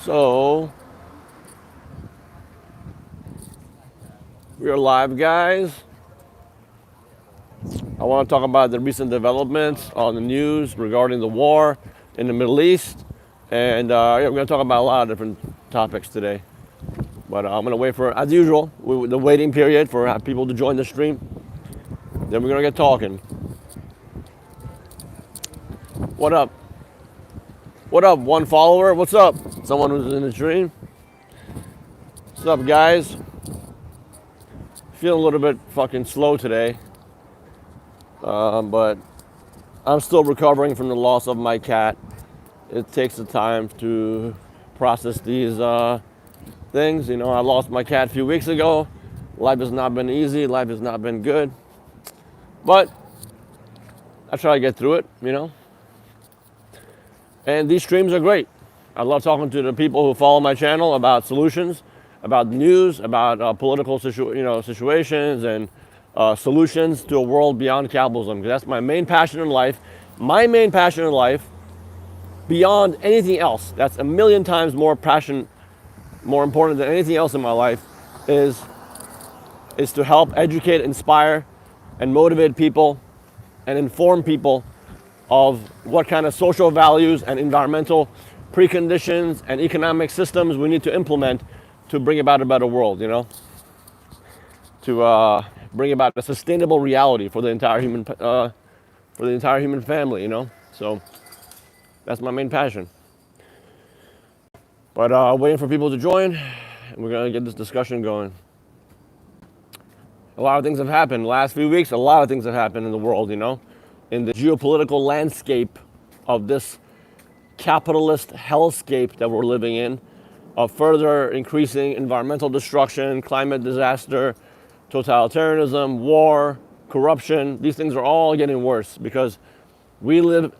So, we are live, guys. I want to talk about the recent developments on the news regarding the war in the Middle East. And we're going to talk about a lot of different topics today. But I'm going to wait for, as usual, the waiting period for people to join the stream. Then we're going to get talking. What up? What up, one follower? What's up? Someone who's in the stream? What's up, guys? Feeling a little bit fucking slow today. But I'm still recovering from the loss of my cat. It takes the time to process these things. You know, I lost my cat a few weeks ago. Life has not been easy. Life has not been good. But I try to get through it, you know. And these streams are great. I love talking to the people who follow my channel about solutions, about news, about political situations and solutions to a world beyond capitalism. Because that's my main passion in life. My main passion in life, beyond anything else, that's a million times more important than anything else in my life, is to help educate, inspire, and motivate people and inform people of what kind of social values and environmental preconditions and economic systems we need to implement to bring about a better world, you know, to bring about a sustainable reality for the entire human family, you know. So that's my main passion. But waiting for people to join, and we're gonna get this discussion going. A lot of things have happened the last few weeks. A lot of things have happened in the world, you know, in the geopolitical landscape of this capitalist hellscape that we're living in, of further increasing environmental destruction, climate disaster, totalitarianism, war, corruption. These things are all getting worse because we live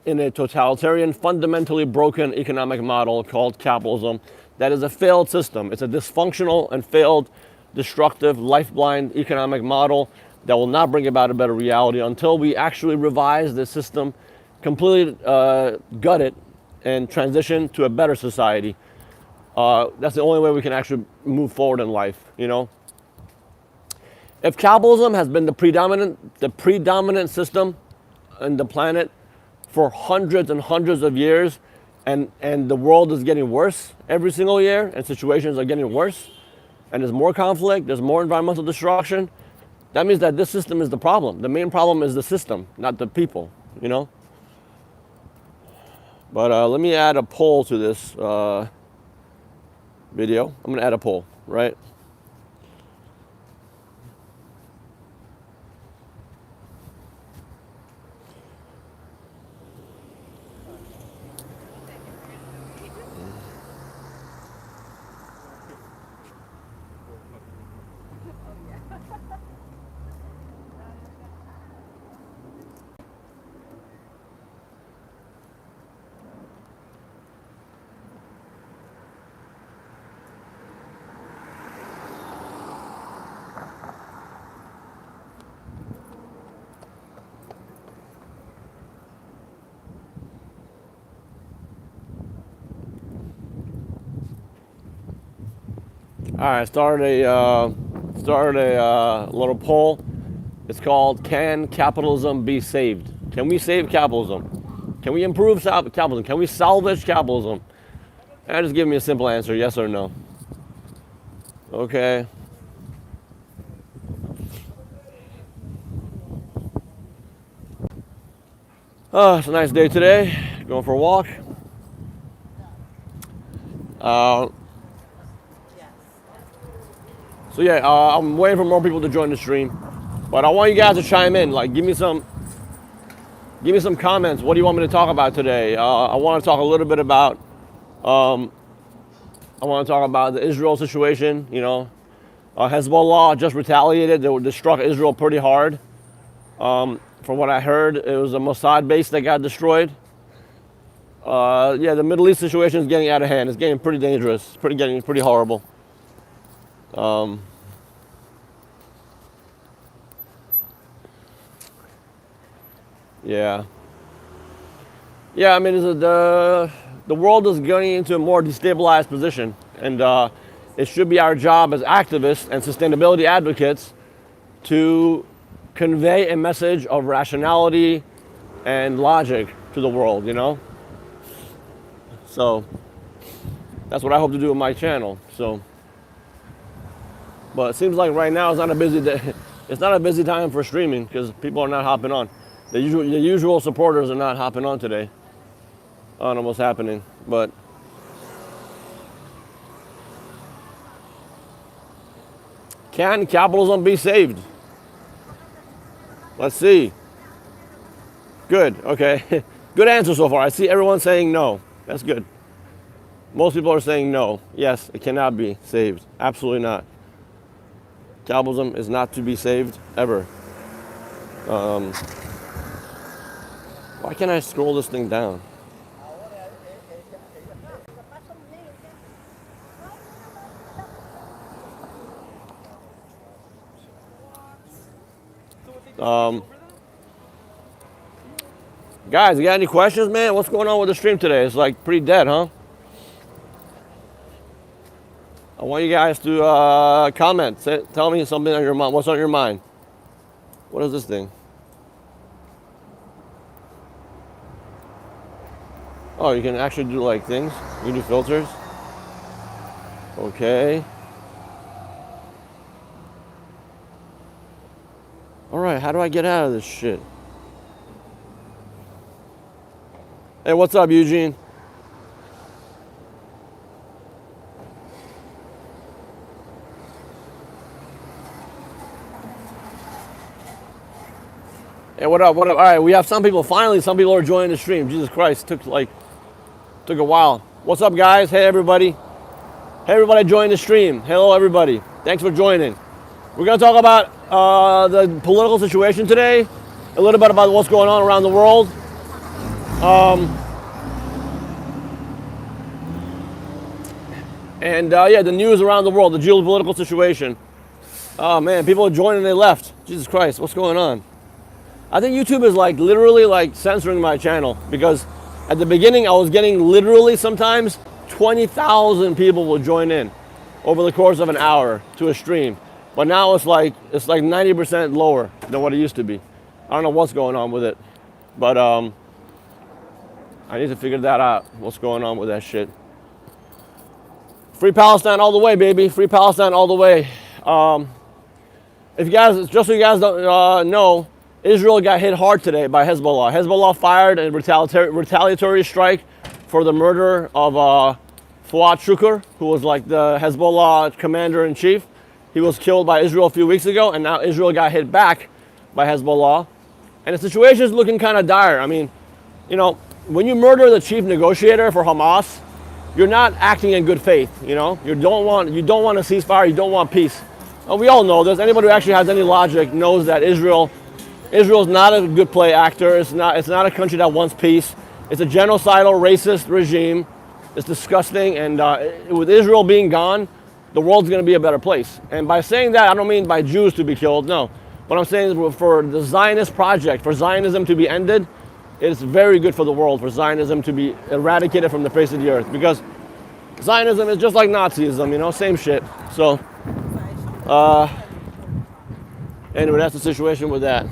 in a totalitarian, fundamentally broken economic model called capitalism that is a failed system. It's a dysfunctional and failed, destructive, life-blind economic model that will not bring about a better reality until we actually revise the system, completely gut it, and transition to a better society. That's the only way we can actually move forward in life, you know? If capitalism has been the predominant system on the planet for hundreds and hundreds of years, and the world is getting worse every single year, and situations are getting worse, and there's more conflict, there's more environmental destruction, that means that this system is the problem. The main problem is the system, not the people, you know? But let me add a poll to this video. I'm gonna add a poll, right? All right, started a little poll. It's called "Can Capitalism Be Saved?" Can we save capitalism? Can we improve capitalism? Can we salvage capitalism? And just give me a simple answer, yes or no. Okay. Oh, it's a nice day today. Going for a walk. So yeah, I'm waiting for more people to join the stream, but I want you guys to chime in. Like, give me some comments. What do you want me to talk about today? I want to talk a little bit about. I want to talk about the Israel situation. You know, Hezbollah just retaliated. They struck Israel pretty hard. From what I heard, it was a Mossad base that got destroyed. Yeah, the Middle East situation is getting out of hand. It's getting pretty dangerous. Getting pretty horrible. Yeah. Yeah, I mean, the world is going into a more destabilized position, and it should be our job as activists and sustainability advocates to convey a message of rationality and logic to the world, you know? So that's what I hope to do with my channel. So, but it seems like right now it's not a busy day. It's not a busy time for streaming because people are not hopping on. The usual supporters are not hopping on today. I don't know what's happening, but can capitalism be saved? Let's see. Good, okay. Good answer so far. I see everyone saying no. That's good. Most people are saying no. Yes, it cannot be saved. Absolutely not. Capitalism is not to be saved ever. Why can't I scroll this thing down? Guys, you got any questions, man? What's going on with the stream today? It's like pretty dead, huh? I want you guys to comment. Tell me something on your mind. What's on your mind? What is this thing? Oh, you can actually do like things. You can do filters. Okay. All right, how do I get out of this shit? Hey, what's up, Eugene? Hey, what up, what up? All right, we have some people, finally some people are joining the stream. Jesus Christ, took a while. What's up, guys? Hey, everybody. Hey, everybody join the stream. Hello, everybody. Thanks for joining. We're gonna talk about the political situation today, a little bit about what's going on around the world. Yeah, the news around the world, the geopolitical situation. Oh man, people are joining, they left. Jesus Christ, what's going on? I think YouTube is like literally like censoring my channel because at the beginning I was getting literally sometimes 20,000 people will join in over the course of an hour to a stream. But now it's like 90% lower than what it used to be. I don't know what's going on with it, but I need to figure that out. What's going on with that shit? Free Palestine all the way, baby. Free Palestine all the way. If you guys, just so you guys don't know, Israel got hit hard today by Hezbollah. Hezbollah fired a retaliatory strike for the murder of Fuad Shukr, who was like the Hezbollah commander-in-chief. He was killed by Israel a few weeks ago, and now Israel got hit back by Hezbollah. And the situation is looking kind of dire. I mean, you know, when you murder the chief negotiator for Hamas, you're not acting in good faith, you know? You don't want a ceasefire, you don't want peace. And we all know this. Anybody who actually has any logic knows that Israel's not a good play actor. It's not a country that wants peace. It's a genocidal, racist regime. It's disgusting, and with Israel being gone, the world's going to be a better place. And by saying that, I don't mean by Jews to be killed, no. What I'm saying is for the Zionist project, for Zionism to be ended, it's very good for the world, for Zionism to be eradicated from the face of the earth. Because Zionism is just like Nazism, you know, same shit. So, anyway, that's the situation with that.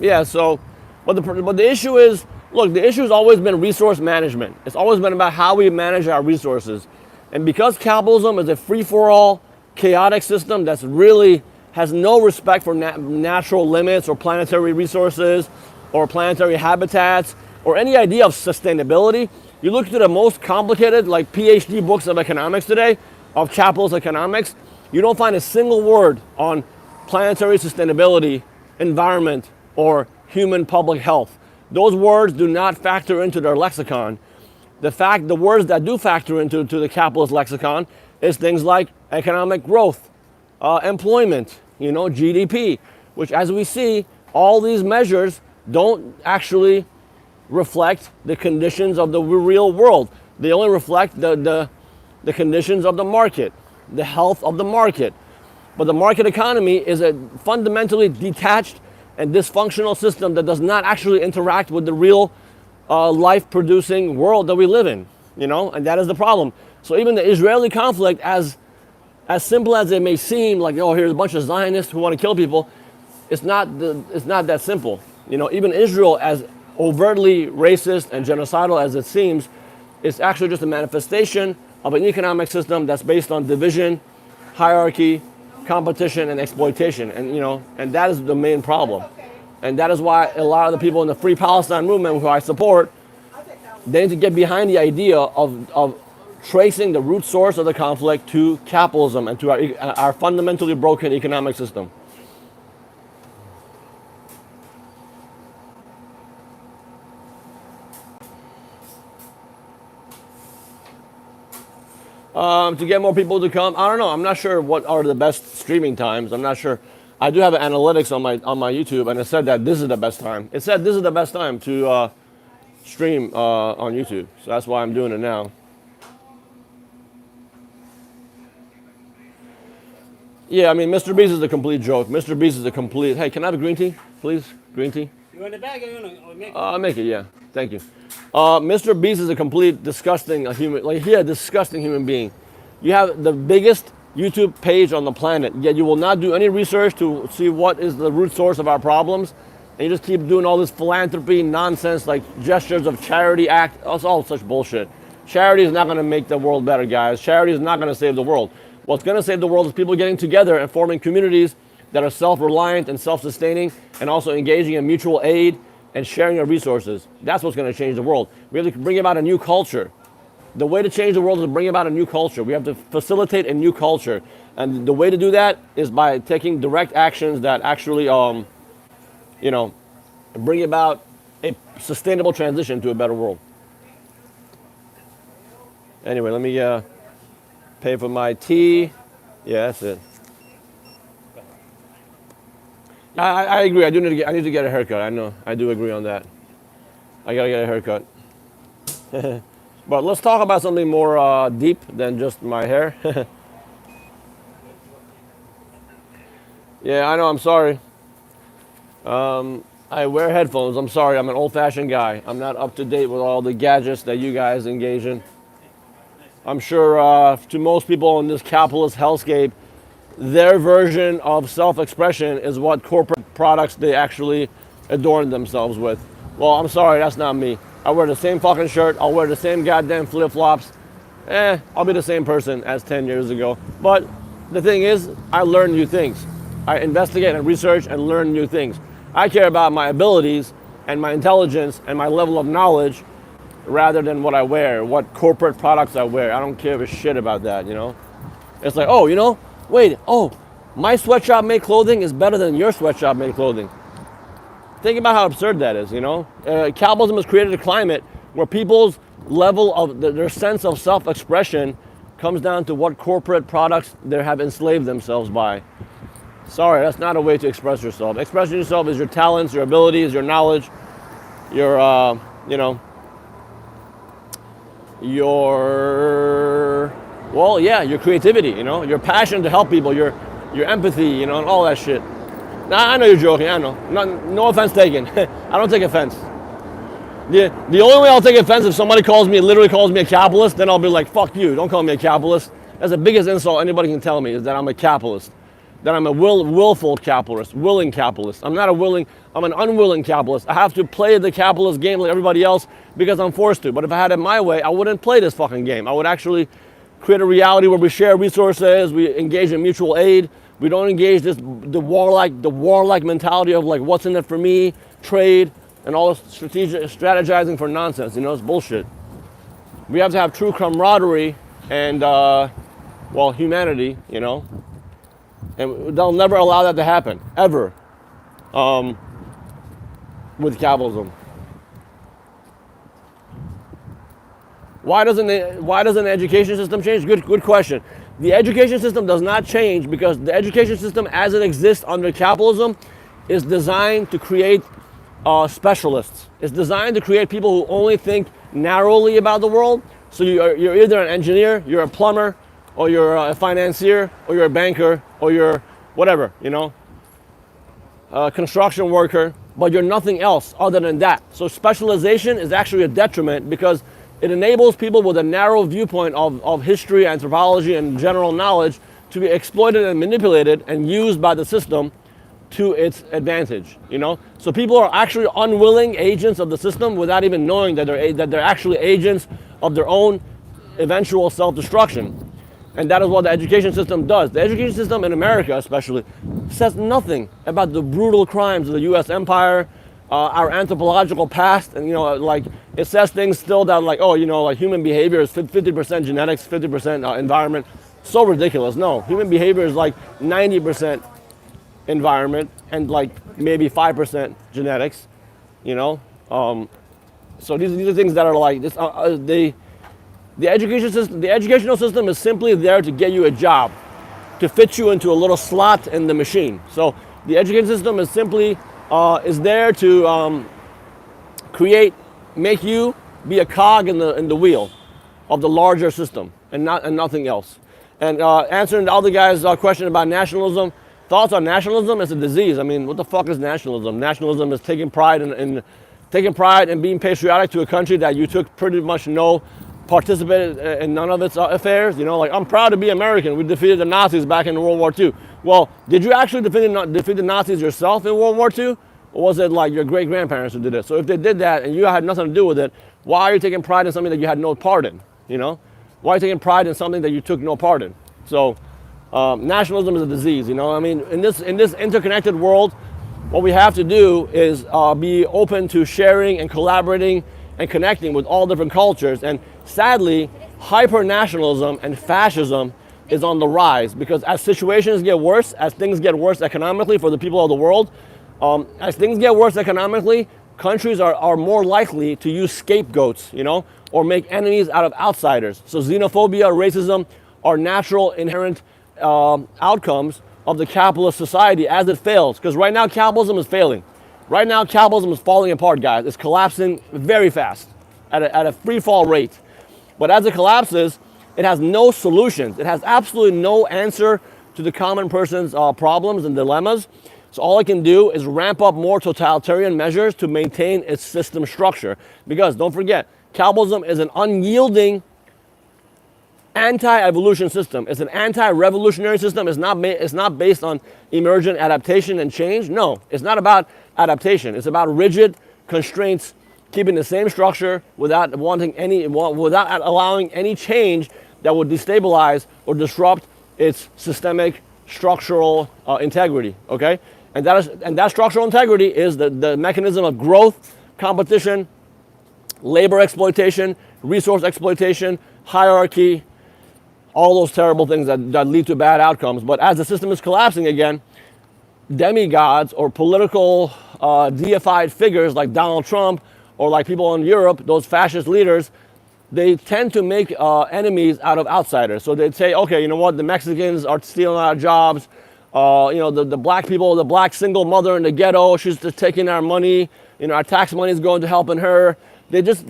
Yeah, so, but the issue is, look, the issue has always been resource management. It's always been about how we manage our resources. And because capitalism is a free-for-all, chaotic system that's really has no respect for natural limits or planetary resources or planetary habitats or any idea of sustainability, you look to the most complicated, like PhD books of economics today, of capitalist economics, you don't find a single word on planetary sustainability, environment, or human public health. Those words do not factor into their lexicon. The words that do factor into the capitalist lexicon is things like economic growth, employment, you know, GDP, which, as we see, all these measures don't actually reflect the conditions of the real world. They only reflect the conditions of the market, the health of the market. But the market economy is a fundamentally detached and dysfunctional system that does not actually interact with the real life-producing world that we live in, and that is the problem. So even the Israeli conflict, as simple as it may seem, like, oh, here's a bunch of Zionists who want to kill people, it's not that simple. Even Israel, as overtly racist and genocidal as it seems, is actually just a manifestation of an economic system that's based on division, hierarchy, competition, and exploitation. And that is the main problem. And that is why a lot of the people in the Free Palestine movement, who I support, they need to get behind the idea of tracing the root source of the conflict to capitalism and to our fundamentally broken economic system. To get more people to come, I don't know. I'm not sure what are the best streaming times. I'm not sure. I do have analytics on my YouTube, and it said that this is the best time. It said this is the best time to stream on YouTube. So that's why I'm doing it now. Yeah, I mean, Mr. Beast is a complete joke. Mr. Beast is a complete. Hey, can I have a green tea, please? Green tea. You want the bag or you want to make it? I'll make it. Yeah, thank you. Mr. Beast is a complete disgusting human. Like, a disgusting human being. You have the biggest YouTube page on the planet, yet you will not do any research to see what is the root source of our problems, and you just keep doing all this philanthropy nonsense, like gestures of charity act. It's all such bullshit. Charity is not going to make the world better, guys. Charity is not going to save the world. What's going to save the world is people getting together and forming communities that are self-reliant and self-sustaining, and also engaging in mutual aid and sharing our resources. That's what's going to change the world. We have to bring about a new culture. The way to change the world is to bring about a new culture. We have to facilitate a new culture. And the way to do that is by taking direct actions that actually, bring about a sustainable transition to a better world. Anyway, let me pay for my tea. Yeah, that's it. I agree. I need to get a haircut. I know. I do agree on that. I gotta get a haircut. But let's talk about something more deep than just my hair. Yeah, I know. I'm sorry. I wear headphones. I'm sorry. I'm an old-fashioned guy. I'm not up to date with all the gadgets that you guys engage in. I'm sure to most people in this capitalist hellscape, their version of self-expression is what corporate products they actually adorn themselves with. Well, I'm sorry, that's not me. I wear the same fucking shirt. I'll wear the same goddamn flip-flops. I'll be the same person as 10 years ago. But the thing is, I learn new things. I investigate and research and learn new things. I care about my abilities and my intelligence and my level of knowledge rather than what I wear, what corporate products I wear. I don't give a shit about that, It's like, my sweatshop made clothing is better than your sweatshop made clothing. Think about how absurd that is, Capitalism has created a climate where people's level of their sense of self-expression comes down to what corporate products they have enslaved themselves by. Sorry, that's not a way to express yourself. Expressing yourself is your talents, your abilities, your knowledge, your creativity, your passion to help people, your empathy, and all that shit. Now, I know you're joking, I know. No offense taken. I don't take offense. The only way I'll take offense if somebody literally calls me a capitalist, then I'll be like, fuck you, don't call me a capitalist. That's the biggest insult anybody can tell me, is that I'm a capitalist. That I'm a willful capitalist, willing capitalist. I'm an unwilling capitalist. I have to play the capitalist game like everybody else because I'm forced to. But if I had it my way, I wouldn't play this fucking game. I would actually create a reality where we share resources, we engage in mutual aid, we don't engage the warlike mentality of like what's in it for me, trade, and all this strategizing for nonsense. It's bullshit. We have to have true camaraderie and humanity, and they'll never allow that to happen, ever, with capitalism. Why doesn't the education system change? Good question. The education system does not change because the education system as it exists under capitalism is designed to create specialists. It's designed to create people who only think narrowly about the world. So you're either an engineer, you're a plumber, or you're a financier, or you're a banker, or you're whatever, a construction worker, but you're nothing else other than that. So specialization is actually a detriment because it enables people with a narrow viewpoint of history, anthropology, and general knowledge to be exploited and manipulated and used by the system to its advantage, you know? So people are actually unwilling agents of the system without even knowing that they're actually agents of their own eventual self-destruction. And that is what the education system does. The education system in America especially says nothing about the brutal crimes of the US empire, our anthropological past, and like it says things still that like, oh, like human behavior is 50% genetics, 50% environment. So ridiculous. No, human behavior is like 90% environment and like maybe 5% genetics, So these are things that are like this. The educational system is simply there to get you a job, to fit you into a little slot in the machine. So the education system is simply is there to make you be a cog in the wheel of the larger system, and nothing else. And answering the other guy's question about nationalism, thoughts on nationalism is a disease. I mean, what the fuck is nationalism? Nationalism is taking pride in being patriotic to a country that you took pretty much participated in none of its affairs. Like, I'm proud to be American. We defeated the Nazis back in World War II. Well, did you actually defeat the Nazis yourself in World War II? Or was it like your great-grandparents who did it? So if they did that and you had nothing to do with it, why are you taking pride in something that you had no part in? Why are you taking pride in something that you took no part in? So nationalism is a disease, I mean, in this interconnected world, what we have to do is be open to sharing and collaborating and connecting with all different cultures. And sadly, hyper-nationalism and fascism is on the rise because as situations get worse, as things get worse economically for the people of the world, as things get worse economically, countries are more likely to use scapegoats, or make enemies out of outsiders. So xenophobia, racism are natural, inherent outcomes of the capitalist society as it fails. Because right now, capitalism is failing. Right now, capitalism is falling apart, guys. It's collapsing very fast at a free fall rate. But as it collapses, it has no solutions. It has absolutely no answer to the common person's problems and dilemmas. So all it can do is ramp up more totalitarian measures to maintain its system structure. Because don't forget, capitalism is an unyielding anti-evolution system. It's an anti-revolutionary system. It's not based on emergent adaptation and change. No, it's not about adaptation. It's about rigid constraints, keeping the same structure without allowing any change that would destabilize or disrupt its systemic structural integrity. Okay, and that structural integrity is the mechanism of growth, competition, labor exploitation, resource exploitation, hierarchy, all those terrible things that lead to bad outcomes. But as the system is collapsing again, demigods or political deified figures like Donald Trump or like people in Europe, those fascist leaders, they tend to make enemies out of outsiders. So they'd say, okay, you know what, the Mexicans are stealing our jobs. The black people, the black single mother in the ghetto, she's just taking our money. Our tax money is going to helping her. They just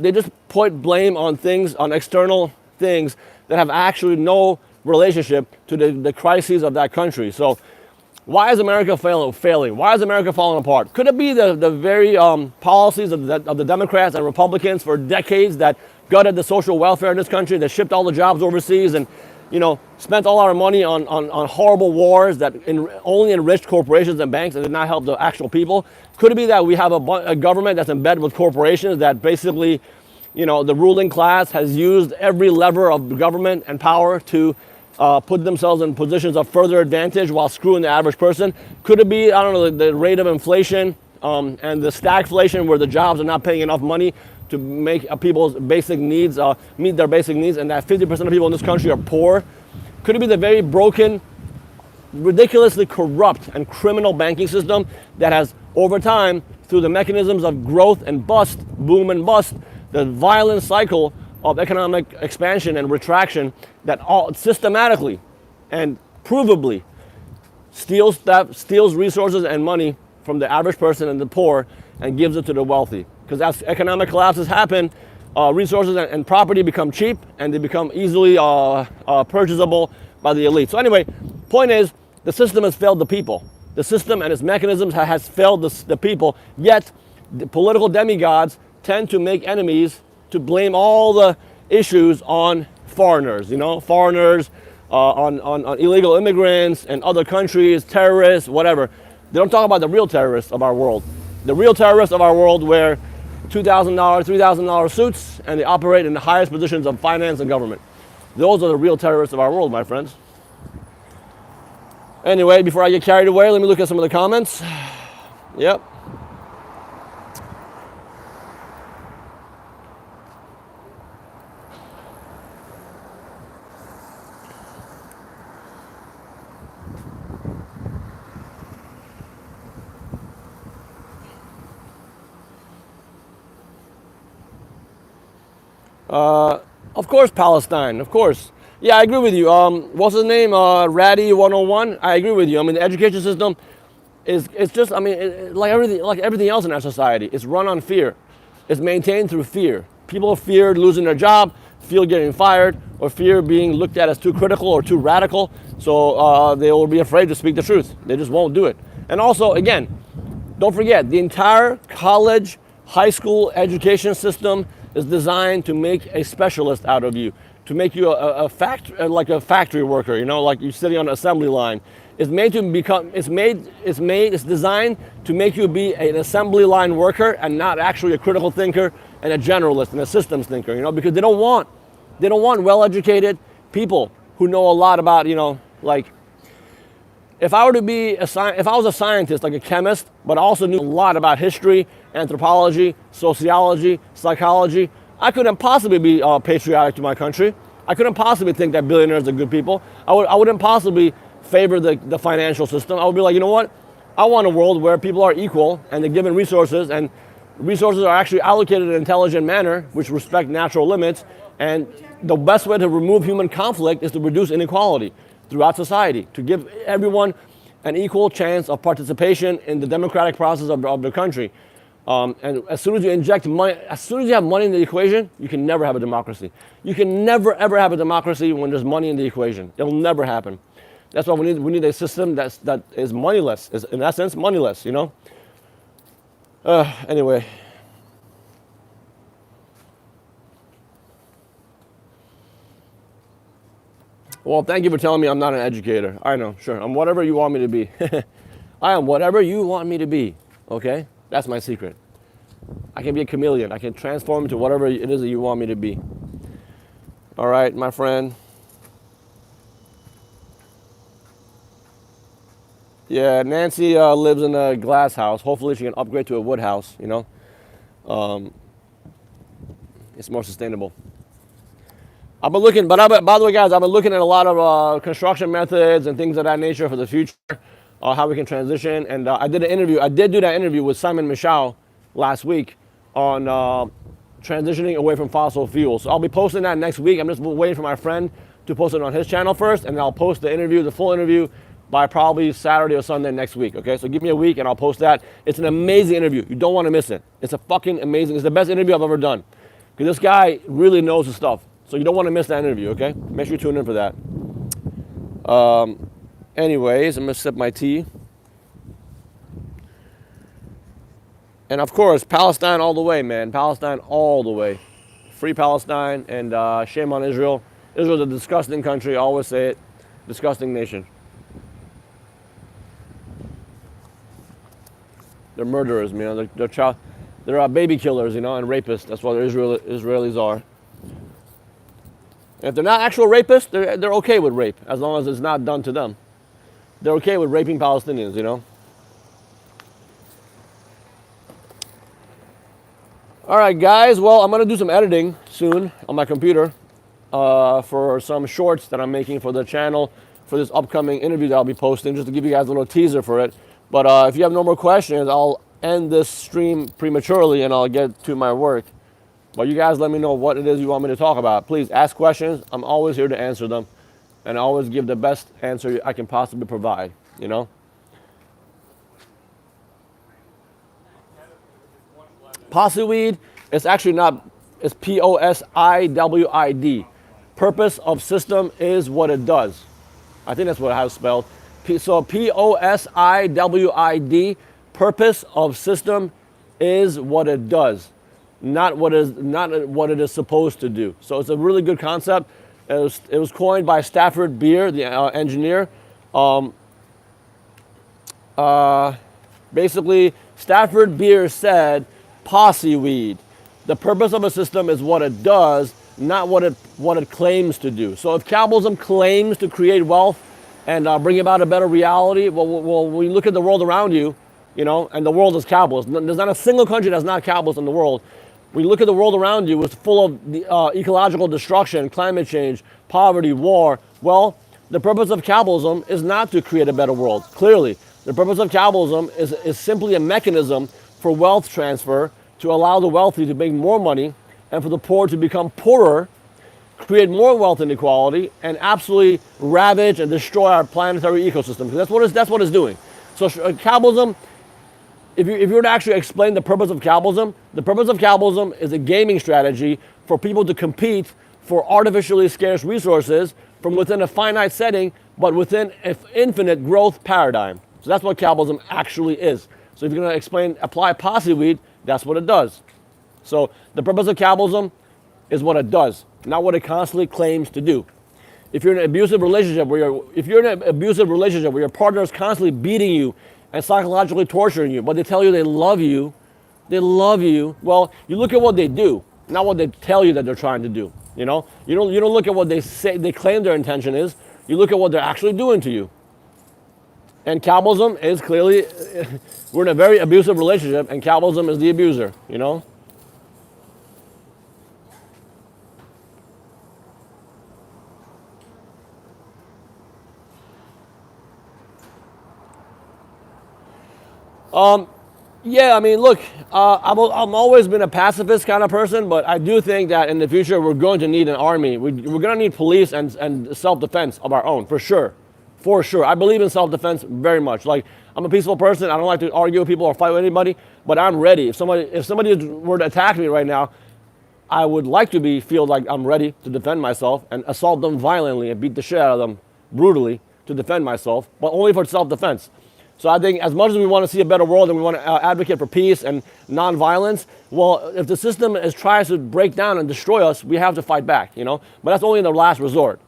point blame on things, on external things that have actually no relationship to the crises of that country. So why is America failing? Why is America falling apart? Could it be the very policies of the Democrats and Republicans for decades that gutted the social welfare in this country, that shipped all the jobs overseas and spent all our money on horrible wars that only enriched corporations and banks and did not help the actual people? Could it be that we have a government that's in bed with corporations that basically, the ruling class has used every lever of government and power to put themselves in positions of further advantage while screwing the average person? Could it be, the rate of inflation and the stagflation where the jobs are not paying enough money to make people's basic needs, meet their basic needs, and that 50% of people in this country are poor? Could it be the very broken, ridiculously corrupt and criminal banking system that has, over time, through the mechanisms of growth and bust, boom and bust, the violent cycle of economic expansion and retraction that all systematically and provably steals resources and money from the average person and the poor and gives it to the wealthy? Because as economic collapses happen, resources and property become cheap and they become easily purchasable by the elite. So anyway, point is, the system has failed the people. The system and its mechanisms has failed the people, yet the political demigods tend to make enemies, to blame all the issues on foreigners, foreigners, on illegal immigrants and other countries, terrorists, whatever. They don't talk about the real terrorists of our world. The real terrorists of our world wear $2,000, $3,000 suits, and they operate in the highest positions of finance and government. Those are the real terrorists of our world, my friends. Anyway, before I get carried away, let me look at some of the comments. Yep. Of course, Palestine, of course. Yeah, I agree with you. What's his name? Ratty 101. I agree with you. I mean, the education system it's just, I mean, like everything else in our society, it's run on fear. It's maintained through fear. People fear losing their job, fear getting fired, or fear being looked at as too critical or too radical. So they will be afraid to speak the truth. They just won't do it. And also, again, don't forget, the entire college, high school education system is designed to make a specialist out of you, to make you like a factory worker, like you're sitting on an assembly line. It's designed to make you be an assembly line worker and not actually a critical thinker and a generalist and a systems thinker, because they don't want well-educated people who know a lot about, like, if I was a scientist, like a chemist, but also knew a lot about history, anthropology, sociology, psychology, I couldn't possibly be patriotic to my country. I couldn't possibly think that billionaires are good people. I wouldn't possibly favor the financial system. I would be like, you know what? I want a world where people are equal and they're given resources, and resources are actually allocated in an intelligent manner, which respect natural limits. And the best way to remove human conflict is to reduce inequality throughout society, to give everyone an equal chance of participation in the democratic process of the country. And as soon as you inject money, as soon as you have money in the equation, you can never have a democracy. You can never, ever have a democracy when there's money in the equation. It'll never happen. That's why we need a system that is moneyless, is in that sense moneyless, Anyway. Well, thank you for telling me I'm not an educator. I know, sure. I'm whatever you want me to be. I am whatever you want me to be, okay? That's my secret. I can be a chameleon. I can transform into whatever it is that you want me to be. All right, my friend. Yeah, Nancy lives in a glass house. Hopefully she can upgrade to a wood house, It's more sustainable. I've been looking, by the way, guys, I've been looking at a lot of construction methods and things of that nature for the future, how we can transition. And I did do that interview with Simon Michal last week on transitioning away from fossil fuels. So I'll be posting that next week. I'm just waiting for my friend to post it on his channel first, and then I'll post the full interview, by probably Saturday or Sunday next week, okay? So give me a week and I'll post that. It's an amazing interview. You don't want to miss it. It's a fucking amazing, it's the best interview I've ever done. Because this guy really knows his stuff. So you don't want to miss that interview, okay? Make sure you tune in for that. Anyways, I'm gonna sip my tea. And of course, Palestine all the way, man. Palestine all the way. Free Palestine, and shame on Israel. Israel's a disgusting country, I always say it. Disgusting nation. They're murderers, man. They're baby killers, and rapists. That's what Israelis are. And if they're not actual rapists, they're okay with rape, as long as it's not done to them. They're okay with raping Palestinians, All right, guys. Well, I'm going to do some editing soon on my computer for some shorts that I'm making for the channel for this upcoming interview that I'll be posting, just to give you guys a little teaser for it. But if you have no more questions, I'll end this stream prematurely and I'll get to my work. But you guys let me know what it is you want me to talk about. Please ask questions. I'm always here to answer them. And I always give the best answer I can possibly provide, Posse weed, it's actually not, it's POSIWID. Purpose of system is what it does. I think that's what I have spelled. So POSIWID, purpose of system is what it does, not what it is supposed to do. So it's a really good concept. It was coined by Stafford Beer, the engineer. Basically, Stafford Beer said, posse weed. The purpose of a system is what it does, not what it claims to do. So if capitalism claims to create wealth and bring about a better reality, well, when you look at the world around you, and the world is capitalist. There's not a single country that's not capitalist in the world. When you look at the world around you, it's full of ecological destruction, climate change, poverty, war. Well, the purpose of capitalism is not to create a better world, clearly. The purpose of capitalism is simply a mechanism for wealth transfer to allow the wealthy to make more money and for the poor to become poorer, create more wealth inequality, and absolutely ravage and destroy our planetary ecosystem. Because that's what it's doing. So capitalism, if you were to actually explain the purpose of capitalism is a gaming strategy for people to compete for artificially scarce resources from within a finite setting, but within an infinite growth paradigm. So that's what capitalism actually is. So if you're going to apply posse weed, that's what it does. So the purpose of capitalism is what it does, not what it constantly claims to do. If you're in an abusive relationship where your partner is constantly beating you and psychologically torturing you, but they tell you they love you, well, you look at what they do, not what they tell you that they're trying to do. You don't look at what they claim their intention is. You look at what they're actually doing to you. And capitalism is clearly, we're in a very abusive relationship, and capitalism is the abuser, Yeah, I mean, look, I've always been a pacifist kind of person, but I do think that in the future we're going to need an army. We're going to need police and self-defense of our own, for sure. For sure. I believe in self-defense very much. Like, I'm a peaceful person. I don't like to argue with people or fight with anybody, but I'm ready. If somebody were to attack me right now, I would like to feel like I'm ready to defend myself and assault them violently and beat the shit out of them brutally to defend myself, but only for self-defense. So I think as much as we want to see a better world and we want to advocate for peace and non-violence, well, if the system tries to break down and destroy us, we have to fight back, But that's only in the last resort.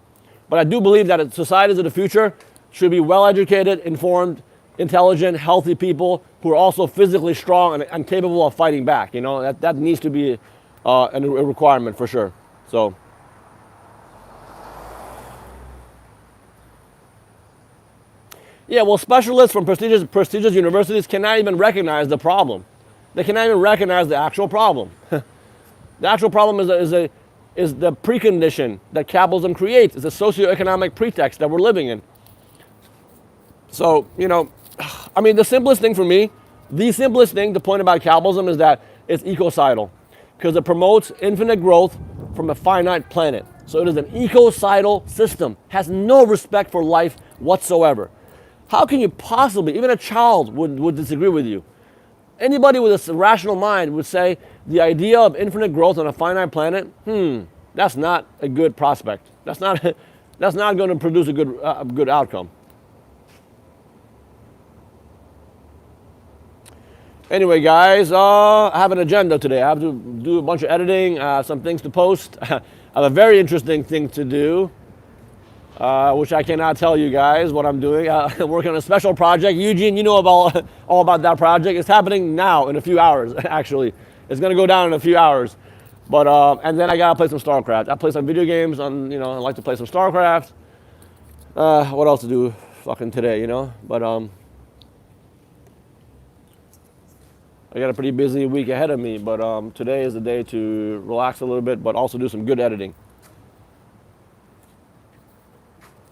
But I do believe that societies of the future should be well-educated, informed, intelligent, healthy people who are also physically strong and capable of fighting back. That needs to be a requirement for sure. So. Yeah, well, specialists from prestigious universities cannot even recognize the problem. They cannot even recognize the actual problem. The actual problem is the precondition that capitalism creates. It's a socioeconomic pretext that we're living in. So, I mean, the simplest thing to point about capitalism is that it's ecocidal, because it promotes infinite growth from a finite planet. So it is an ecocidal system, has no respect for life whatsoever. How can you possibly, even a child would disagree with you. Anybody with a rational mind would say the idea of infinite growth on a finite planet, that's not a good prospect. That's not going to produce a good outcome. Anyway, guys, I have an agenda today. I have to do a bunch of editing, some things to post. I have a very interesting thing to do. Which I cannot tell you guys what I'm doing. I'm working on a special project. Eugene, you know all about that project. It's happening now in a few hours, actually. It's going to go down in a few hours. But, and then I got to play some StarCraft. I play some video games. I like to play some StarCraft. What else to do fucking today, But I got a pretty busy week ahead of me. But today is the day to relax a little bit, but also do some good editing.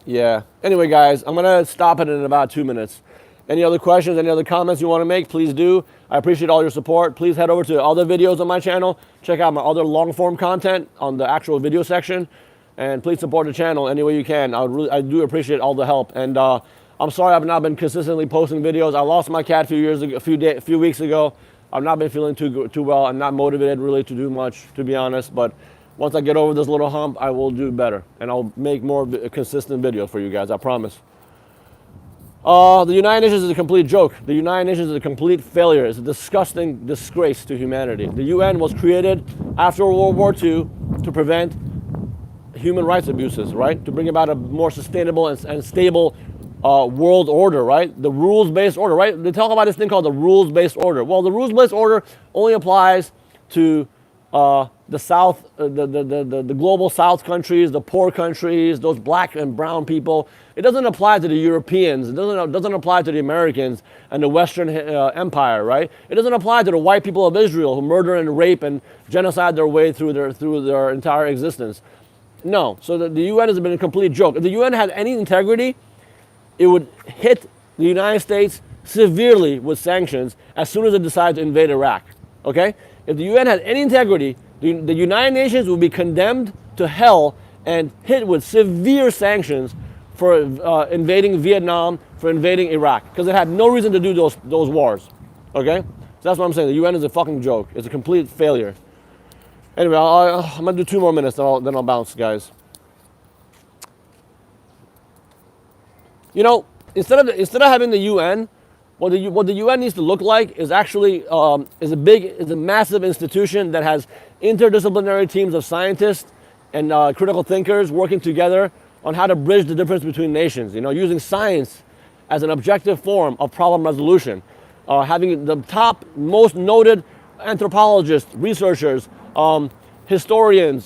Yeah. Anyway, guys, I'm going to stop it in about 2 minutes. Any other questions, any other comments you want to make, please do. I appreciate all your support. Please head over to other videos on my channel. Check out my other long-form content on the actual video section. And please support the channel any way you can. I do appreciate all the help. And I'm sorry I've not been consistently posting videos. I lost my cat a few weeks ago. I've not been feeling too well. I'm not motivated really to do much, to be honest. But once I get over this little hump, I will do better. And I'll make more consistent videos for you guys, I promise. The United Nations is a complete joke. The United Nations is a complete failure. It's a disgusting disgrace to humanity. The UN was created after World War II to prevent human rights abuses, right? To bring about a more sustainable and stable world order, right? The rules-based order, right? They talk about this thing called the rules-based order. Well, the rules-based order only applies to the South, the global South countries, the poor countries, those black and brown people. It doesn't apply to the Europeans. It doesn't apply to the Americans and the Western Empire, right? It doesn't apply to the white people of Israel who murder and rape and genocide their way through their entire existence. No. So the UN has been a complete joke. If the UN had any integrity, it would hit the United States severely with sanctions as soon as it decides to invade Iraq. Okay? If the UN had any integrity, the United Nations would be condemned to hell and hit with severe sanctions for invading Vietnam, for invading Iraq, because it had no reason to do those wars. Okay? So that's what I'm saying. The UN is a fucking joke. It's a complete failure. Anyway, I'm gonna do 2 more minutes, then I'll bounce, guys. You know, instead of having the UN, what the UN needs to look like is actually is a massive institution that has interdisciplinary teams of scientists and critical thinkers working together on how to bridge the difference between nations. You know, using science as an objective form of problem resolution, having the top most noted anthropologists, researchers, historians,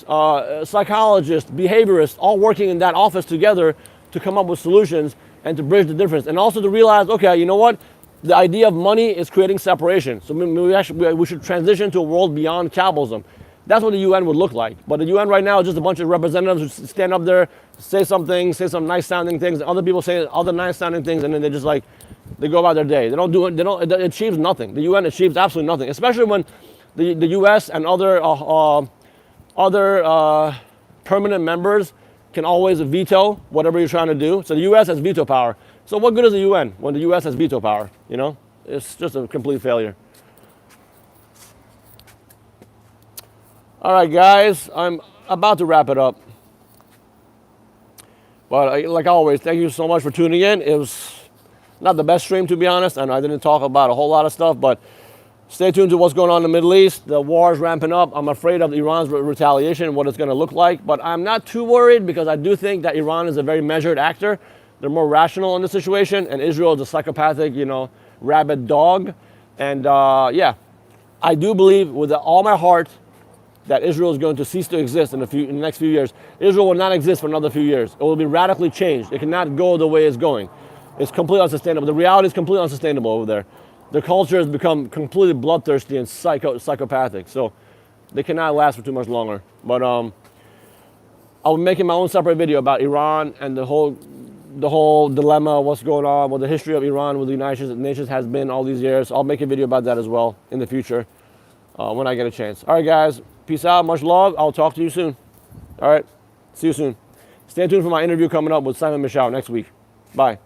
psychologists, behaviorists, all working in that office together to come up with solutions and to bridge the difference, and also to realize, okay, you know what? The idea of money is creating separation. So we should transition to a world beyond capitalism. That's what the UN would look like. But the UN right now is just a bunch of representatives who stand up there, say some nice sounding things, and other people say other nice sounding things, and then they just like, they go about their day. It achieves nothing. The UN achieves absolutely nothing, especially when the US and other permanent members can always veto whatever you're trying to do. So the US has veto power. So what good is the UN when the US has veto power, you know? It's just a complete failure. All right, guys, I'm about to wrap it up. But like always, thank you so much for tuning in. It was not the best stream, to be honest, and I didn't talk about a whole lot of stuff, but stay tuned to what's going on in the Middle East. The war is ramping up. I'm afraid of Iran's retaliation and what it's going to look like, but I'm not too worried because I do think that Iran is a very measured actor. They're more rational in the situation, and Israel is a psychopathic, you know, rabid dog. And yeah, I do believe with all my heart that Israel is going to cease to exist in the next few years. Israel will not exist for another few years. It will be radically changed. It cannot go the way it's going. It's completely unsustainable. The reality is completely unsustainable over there. Their culture has become completely bloodthirsty and psychopathic. So they cannot last for too much longer. But I'll be making my own separate video about Iran and the whole dilemma, what's going on, what the history of Iran with the United Nations has been all these years. I'll make a video about that as well in the future when I get a chance. All right, guys. Peace out. Much love. I'll talk to you soon. All right. See you soon. Stay tuned for my interview coming up with Simon Michaud next week. Bye.